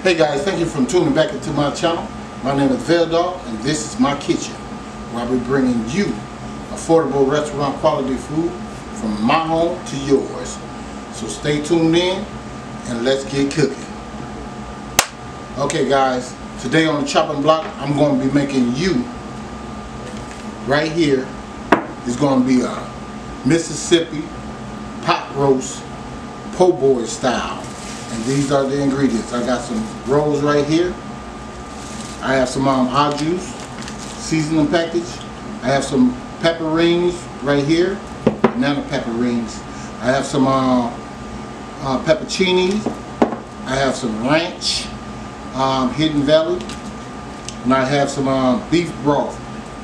Hey guys, thank you for tuning back into my channel. My name is Dogg, and this is my kitchen, where I'll be bringing you affordable restaurant quality food from my home to yours. So stay tuned in and let's get cooking. Okay guys, today on the chopping block, I'm going to be making you, right here, is going to be a Mississippi pot roast po' boy style. And these are the ingredients. I got some rolls right here. I have some au juice seasoning package. I have some pepperines right here, banana pepperines. I have some pepperoncinis. I have some ranch, Hidden Valley, and I have some beef broth.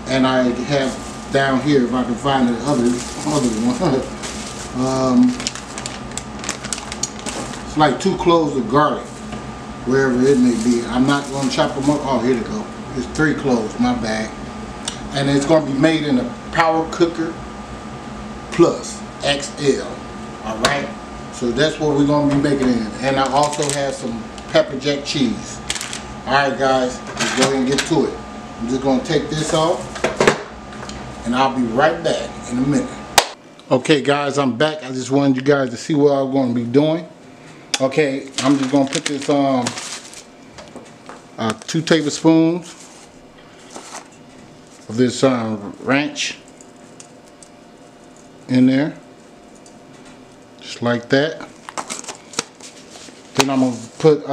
And I have down here, if I can find the other one. It's like 2 cloves of garlic, wherever it may be. I'm not going to chop them up. Oh, here they go. It's 3 cloves, my bad. And it's going to be made in a power cooker plus XL. Alright? So that's what we're going to be making it in. And I also have some pepper jack cheese. Alright guys, let's go ahead and get to it. I'm just going to take this off, and I'll be right back in a minute. Okay guys, I'm back. I just wanted you guys to see what I'm going to be doing. Okay, I'm just going to put this 2 tablespoons of this ranch in there, just like that. Then I'm going to put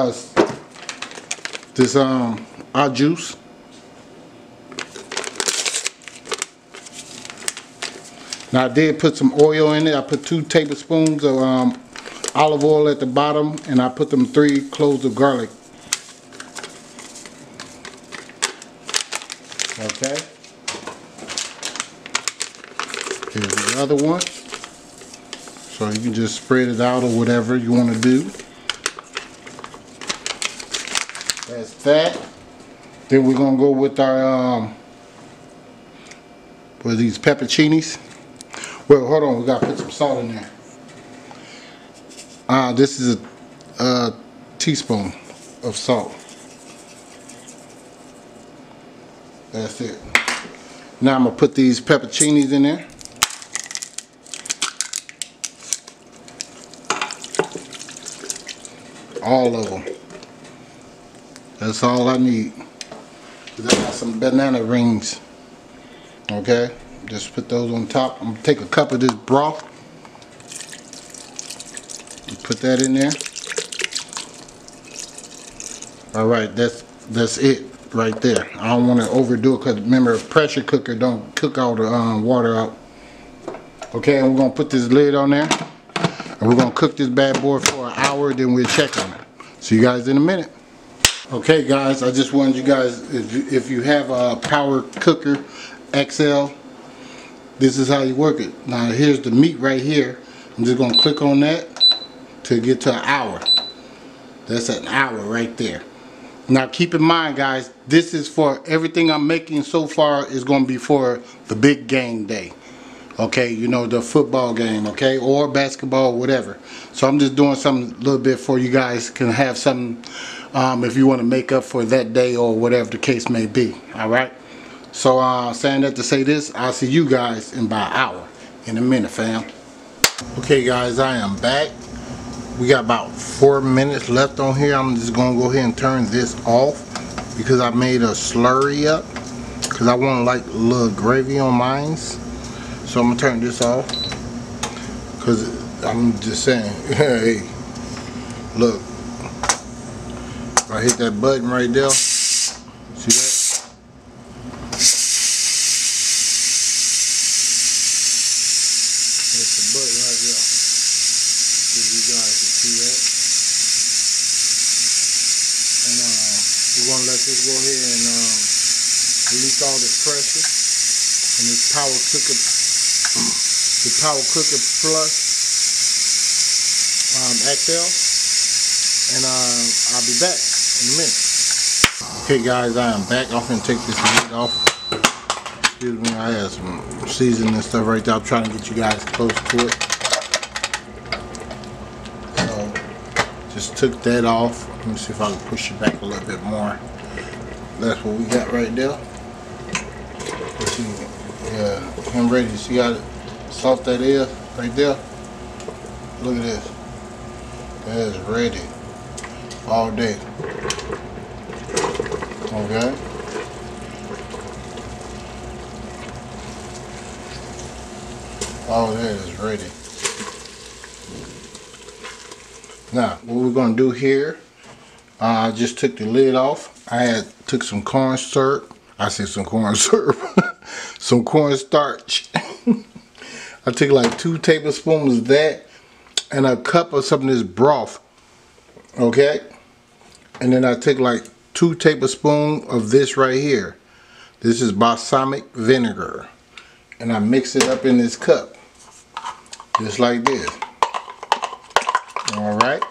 this au juice. Now I did put some oil in it. I put 2 tablespoons of olive oil at the bottom, and I put them 3 cloves of garlic. Okay. Here's the other one. So you can just spread it out or whatever you want to do. That's that. Then we're gonna go with our with these pepperoncinis. Well, hold on, we gotta put some salt in there. This is a teaspoon of salt. That's it. Now I'm gonna put these pepperoncinis in there. All of them. That's all I need. Cause I got some banana rings. Okay, just put those on top. I'm gonna take a cup of this broth. Put that in there. Alright, that's it right there. I don't want to overdo it, because remember, a pressure cooker don't cook all the water out. Okay, and we're going to put this lid on there, and we're going to cook this bad boy for an hour, then we'll check on it. See you guys in a minute. Okay guys, I just wanted you guys, if you have a power cooker XL, this is how you work it. Now here's the meat right here. I'm just going to click on that to get to an hour. That's an hour right there. Now keep in mind guys, this is for everything I'm making so far is going to be for the big game day. Okay, you know, the football game, okay, or basketball, whatever. So I'm just doing something a little bit for you guys can have something if you want to make up for that day or whatever the case may be. Alright, so saying that to say this, I'll see you guys in about an hour in a minute, fam. Okay guys, I am back. We got about 4 minutes left on here. I'm just gonna go ahead and turn this off because I made a slurry up, because I want like a little gravy on mine. So I'm gonna turn this off, because I'm just saying, hey, look, if I hit that button right there, see that? That's the button right there. You guys can see that. And we're going to let this go ahead and release all this pressure. And this power cooker, the power cooker plus XL. And I'll be back in a minute. Okay guys, I am back. I'm going to take this lid off. Excuse me, I had some seasoning and stuff right there. I'm trying to get you guys close to it. Just took that off. Let me see if I can push it back a little bit more. That's what we got right there. See, yeah, I'm ready. See how soft that is right there? Look at this. That is ready all day. Okay. All that is ready. Now, what we're going to do here, I just took the lid off. I took some corn syrup. I said some corn syrup. Some corn starch. I took like 2 tablespoons of that and a cup of some of this broth. Okay? And then I took like 2 tablespoons of this right here. This is balsamic vinegar. And I mix it up in this cup. Just like this. Alright?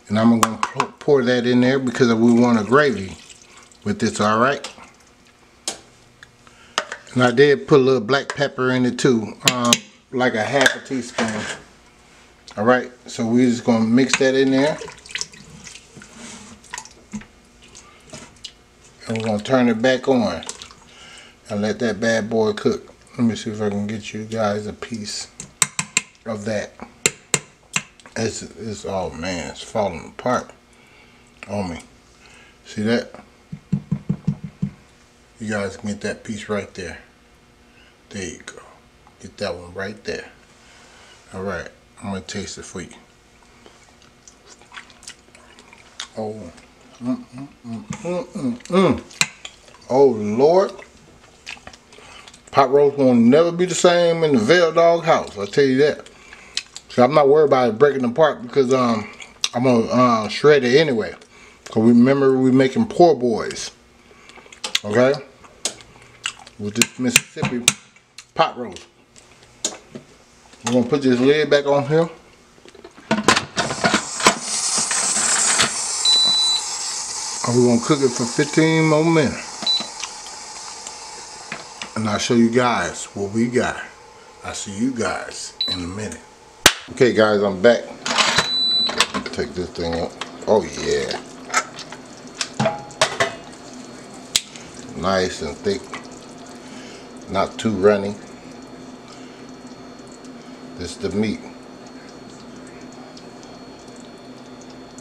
And I'm going to pour that in there because we want a gravy with this, alright? And I did put a little black pepper in it too, like a half a teaspoon. Alright, so we're just going to mix that in there. And we're going to turn it back on and let that bad boy cook. Let me see if I can get you guys a piece of that. It's oh man, it's falling apart on me. See that? You guys can get that piece right there. There you go. Get that one right there. Alright, I'm going to taste it for you. Oh. Oh Lord. Pot roast will never be the same in the Veil Dog house, I'll tell you that. So I'm not worried about it breaking apart because I'm gonna shred it anyway. Cause remember we're making poor boys. Okay? With this Mississippi pot roast. We're gonna put this lid back on here. And we're gonna cook it for 15 more minutes. And I'll show you guys what we got. I'll see you guys in a minute. Okay guys, I'm back. Take this thing up. Oh yeah. Nice and thick. Not too runny. This is the meat.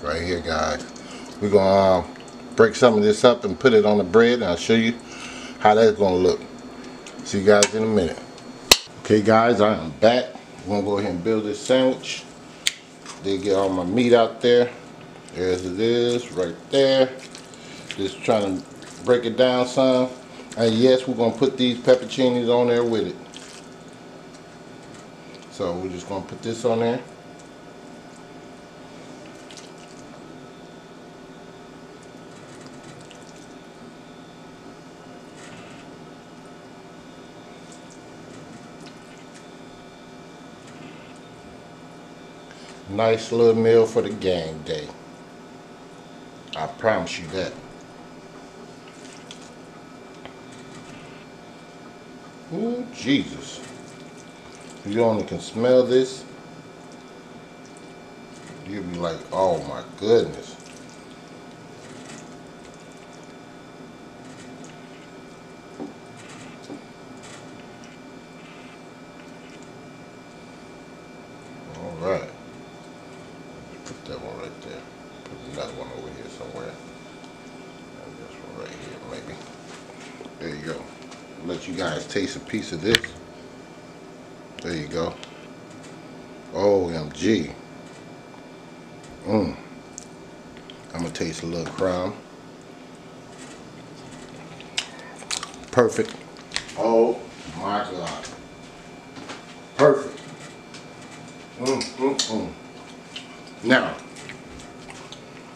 Right here guys. We're gonna break some of this up and put it on the bread and I'll show you how that's gonna look. See you guys in a minute. Okay guys, I am back. We're gonna go ahead and build this sandwich. They get all my meat out there. There's it is, right there. Just trying to break it down some. And yes, we're gonna put these pepperoncinis on there with it. So we're just gonna put this on there. Nice little meal for the gang day. I promise you that. Ooh, Jesus. You only can smell this. You'll be like, oh my goodness. All right. Put that one right there. Put another one over here somewhere. And this one right here, maybe. There you go. Let you guys taste a piece of this. There you go. OMG. I'm gonna taste a little crumb. Perfect. Oh my God. Perfect. Now,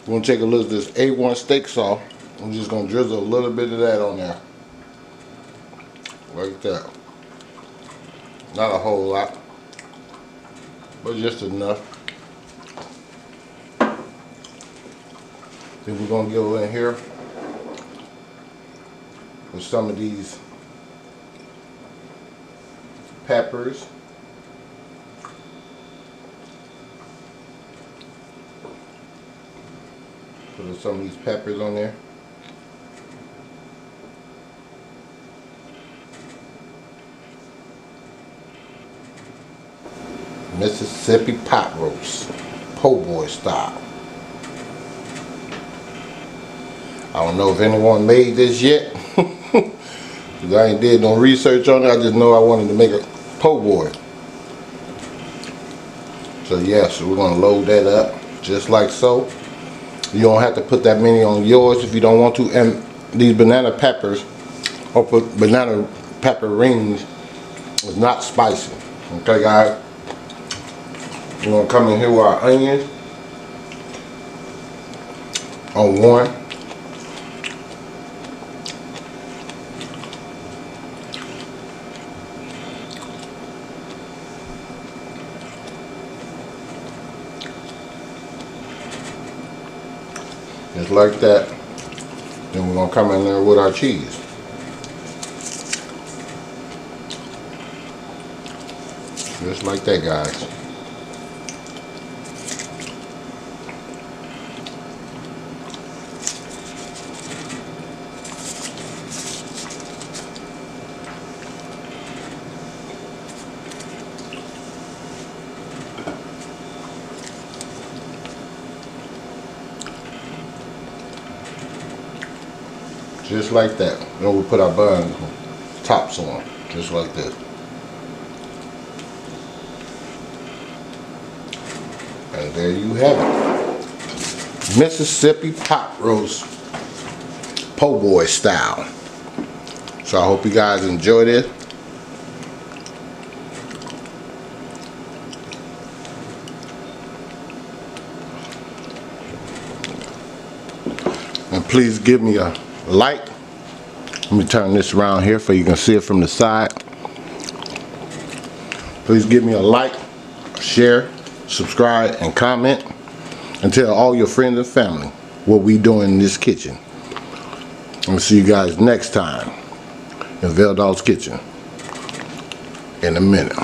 we're gonna take a little of this A1 steak sauce. I'm just gonna drizzle a little bit of that on there. Like that. Not a whole lot, but just enough. Then we're gonna go in here with some of these peppers. Put some of these peppers on there. Mississippi pot roast, po' boy style. I don't know if anyone made this yet, because I ain't did no research on it. I just know I wanted to make a po' boy. So yeah, so we're gonna load that up just like so. You don't have to put that many on yours if you don't want to. And these banana peppers, or banana pepper rings, is not spicy. Okay, guys. We're gonna come in here with our onions on one. Just like that. Then we're gonna come in there with our cheese. Just like that, guys. Just like that. Then we put our bun tops on, just like this. And there you have it. Mississippi pot roast, po' boy style. So I hope you guys enjoy this. And please give me a like. Let me turn this around here so you can see it from the side. Please give me a like, share, subscribe, and comment, and tell all your friends and family what we doing in this kitchen. I'll see you guys next time in Veldog's kitchen in a minute.